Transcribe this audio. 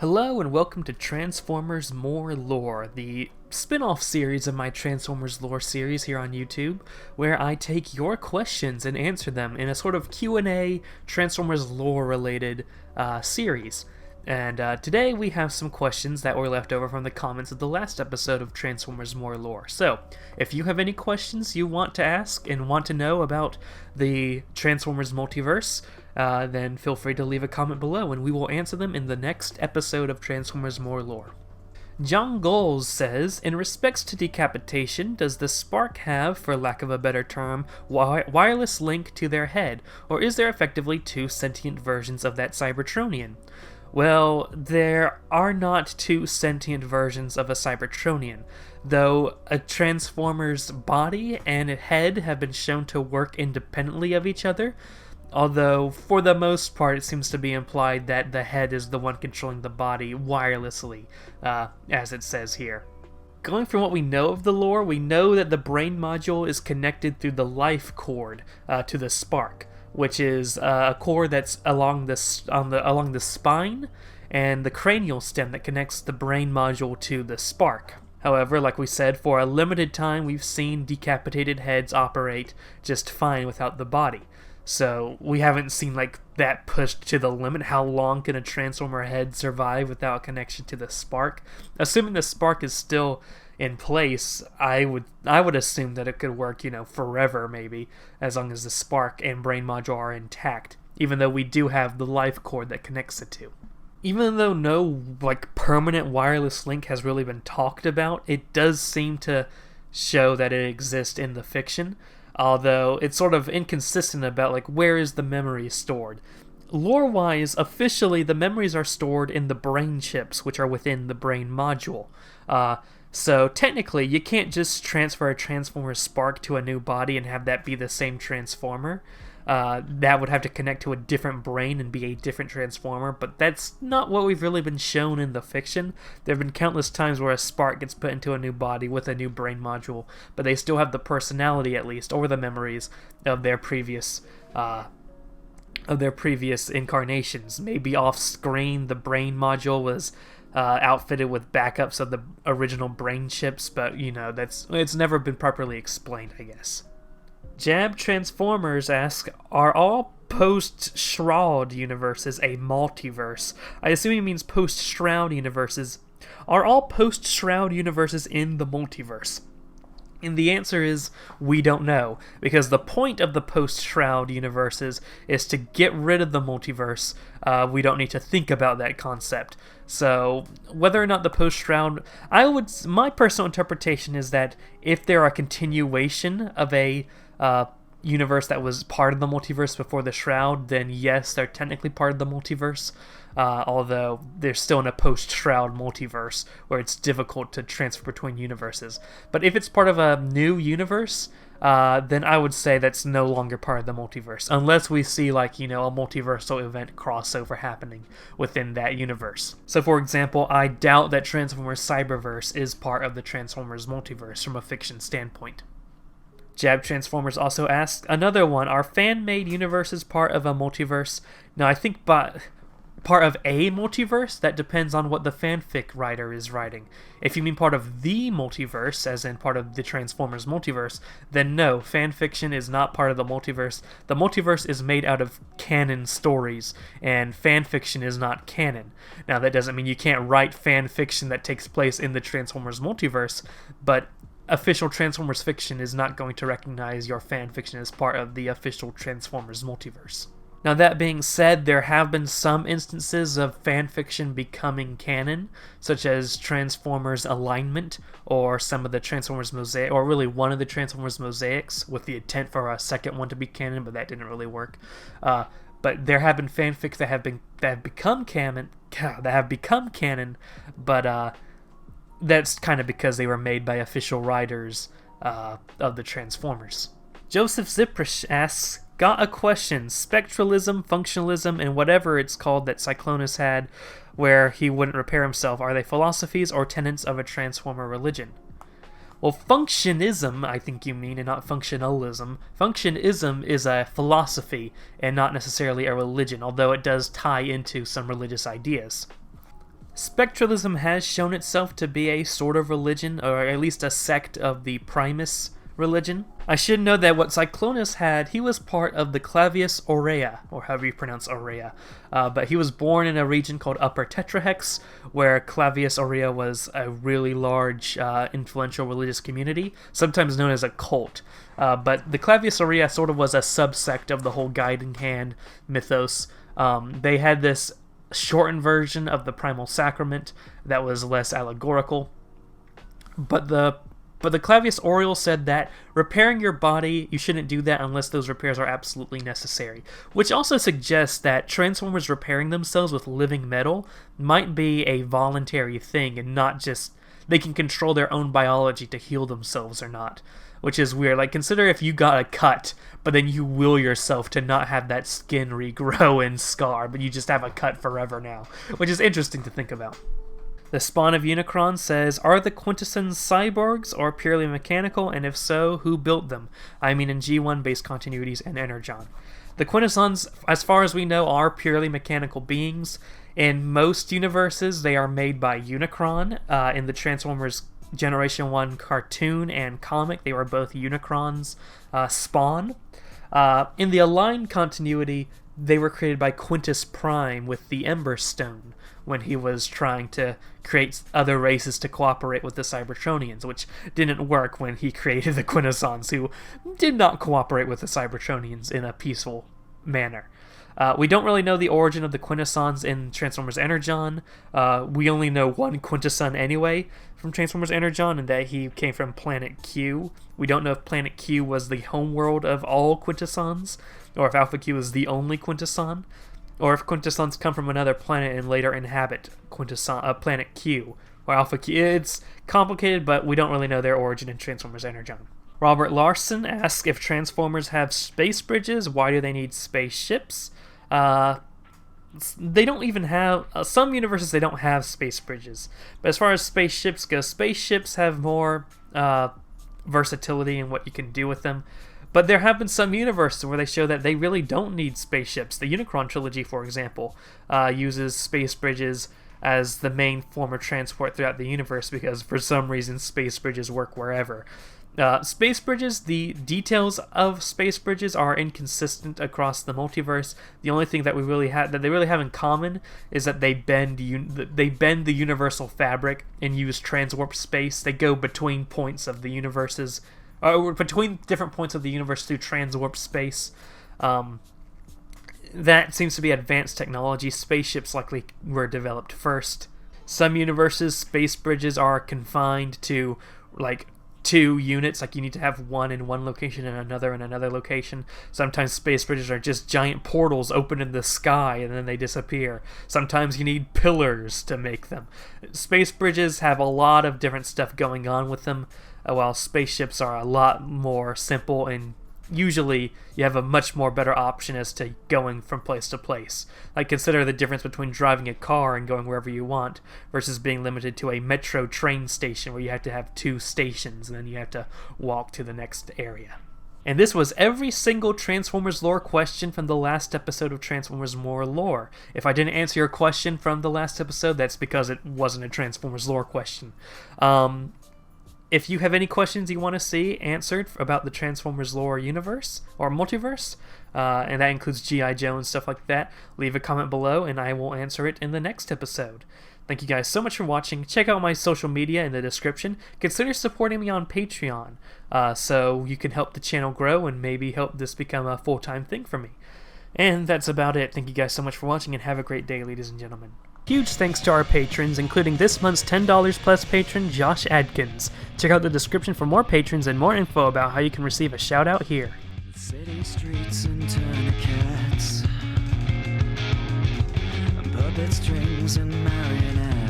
Hello and welcome to Transformers More Lore, the spin-off series of my Transformers Lore series here on YouTube, where I take your questions and answer them in a sort of Q&A Transformers Lore related series. And today we have some questions that were left over from the comments of the last episode of Transformers More Lore. So, if you have any questions you want to ask and want to know about the Transformers multiverse, then feel free to leave a comment below and we will answer them in the next episode of Transformers More Lore. John Goals says, in respects to decapitation, does the Spark have, for lack of a better term, wireless link to their head, or is there effectively two sentient versions of that Cybertronian? Well, there are not two sentient versions of a Cybertronian, though a Transformer's body and head have been shown to work independently of each other, although for the most part it seems to be implied that the head is the one controlling the body wirelessly, as it says here. Going from what we know of the lore, we know that the brain module is connected through the life cord to the Spark, which is a cord that's along the spine and the cranial stem that connects the brain module to the Spark. However, like we said, for a limited time we've seen decapitated heads operate just fine without the body. So we haven't seen that pushed to the limit. How long can a Transformer head survive without a connection to the Spark? Assuming the Spark is still in place, I would assume that it could work, forever maybe, as long as the Spark and brain module are intact, even though we do have the life cord that connects the two. Even though no permanent wireless link has really been talked about, it does seem to show that it exists in the fiction, although it's sort of inconsistent about where is the memory stored. Lore-wise, officially the memories are stored in the brain chips, which are within the brain module. So technically, you can't just transfer a Transformer Spark to a new body and have that be the same Transformer. That would have to connect to a different brain and be a different Transformer, but that's not what we've really been shown in the fiction. There have been countless times where a Spark gets put into a new body with a new brain module, but they still have the personality, at least, or the memories of their previous incarnations. Maybe off-screen, the brain module was outfitted with backups of the original brain chips, but it's never been properly explained, I guess. Jab Transformers ask, are all post-Shroud universes a multiverse? I assume he means post-Shroud universes. Are all post-Shroud universes in the multiverse? And the answer is, we don't know, because the point of the post-Shroud universes is to get rid of the multiverse. We don't need to think about that concept. So, whether or not the post-Shroud... my personal interpretation is that if they're a continuation of a universe that was part of the multiverse before the Shroud, then yes, they're technically part of the multiverse. Although they're still in a post-Shroud multiverse where it's difficult to transfer between universes. But if it's part of a new universe, then I would say that's no longer part of the multiverse, unless we see a multiversal event crossover happening within that universe. So for example, I doubt that Transformers Cyberverse is part of the Transformers multiverse from a fiction standpoint. Jab Transformers also asks, another one, are fan-made universes part of a multiverse? No, I think part of a multiverse, that depends on what the fanfic writer is writing. If you mean part of the multiverse, as in part of the Transformers multiverse, then no, fanfiction is not part of the multiverse. The multiverse is made out of canon stories, and fanfiction is not canon. Now, that doesn't mean you can't write fanfiction that takes place in the Transformers multiverse, but official Transformers fiction is not going to recognize your fanfiction as part of the official Transformers multiverse. Now, that being said, there have been some instances of fanfiction becoming canon, such as Transformers Alignment, or some of the Transformers Mosaic, or really one of the Transformers Mosaics, with the intent for a second one to be canon, but that didn't really work. But there have been fanfics that have become canon, but that's kind of because they were made by official writers of the Transformers. Joseph Ziprish asks, got a question. Spectralism, functionalism, and whatever it's called that Cyclonus had, where he wouldn't repair himself, are they philosophies or tenets of a Transformer religion? Well, functionism, I think you mean, and not functionalism. Functionism is a philosophy and not necessarily a religion, although it does tie into some religious ideas. Spectralism has shown itself to be a sort of religion, or at least a sect of the Primus religion. I should know that what Cyclonus had, he was part of the Clavius Aurea, or however you pronounce Aurea, but he was born in a region called Upper Tetrahex, where Clavius Aurea was a really large, influential religious community, sometimes known as a cult. But the Clavius Aurea sort of was a subsect of the whole Guiding Hand mythos. They had this shortened version of the Primal Sacrament that was less allegorical, but the Clavius Aureal said that repairing your body, you shouldn't do that unless those repairs are absolutely necessary, which also suggests that Transformers repairing themselves with living metal might be a voluntary thing and not just they can control their own biology to heal themselves or not, which is weird. Like, consider if you got a cut, but then you will yourself to not have that skin regrow and scar, but you just have a cut forever now, which is interesting to think about. The Spawn of Unicron says, are the Quintessons cyborgs or purely mechanical, and if so, who built them? I mean in G1 base continuities and Energon. The Quintessons, as far as we know, are purely mechanical beings. In most universes, they are made by Unicron. In the Transformers Generation 1 cartoon and comic, they were both Unicron's spawn. In the Aligned continuity, they were created by Quintus Prime with the Ember Stone, when he was trying to create other races to cooperate with the Cybertronians, which didn't work when he created the Quintessons, who did not cooperate with the Cybertronians in a peaceful manner. We don't really know the origin of the Quintessons in Transformers Energon. We only know one Quintesson anyway from Transformers Energon, and that he came from Planet Q. We don't know if Planet Q was the homeworld of all Quintessons, or if Alpha Q is the only Quintesson, or if Quintessons come from another planet and later inhabit Planet Q, or Alpha Q. It's complicated, but we don't really know their origin in Transformers Energon. Robert Larson asks, if Transformers have space bridges, why do they need spaceships? They don't even have... some universes, they don't have space bridges. But as far as spaceships go, spaceships have more versatility in what you can do with them. But there have been some universes where they show that they really don't need spaceships. The Unicron trilogy, for example, uses space bridges as the main form of transport throughout the universe because for some reason space bridges work wherever. Space bridges, the details of space bridges are inconsistent across the multiverse. The only thing that they really have in common is that they bend the universal fabric and use transwarp space. They go between points of the universes, between different points of the universe through transwarp space. That seems to be advanced technology. Spaceships likely were developed first. Some universes, space bridges are confined to like 2 units, like you need to have one in one location and another in another location. Sometimes space bridges are just giant portals open in the sky and then they disappear. Sometimes you need pillars to make them. Space bridges have a lot of different stuff going on with them, while spaceships are a lot more simple, and usually you have a much more better option as to going from place to place. Like, consider the difference between driving a car and going wherever you want versus being limited to a metro train station where you have to have 2 stations and then you have to walk to the next area. And this was every single Transformers lore question from the last episode of Transformers More Lore. If I didn't answer your question from the last episode, that's because it wasn't a Transformers lore question. If you have any questions you want to see answered about the Transformers lore universe or multiverse, and that includes G.I. Joe and stuff like that, leave a comment below and I will answer it in the next episode. Thank you guys so much for watching. Check out my social media in the description. Consider supporting me on Patreon so you can help the channel grow and maybe help this become a full-time thing for me. And that's about it. Thank you guys so much for watching and have a great day, ladies and gentlemen. Huge thanks to our patrons, including this month's $10 plus patron, Josh Adkins. Check out the description for more patrons and more info about how you can receive a shout out here. City streets and tourniquets, and puppet strings and marionettes.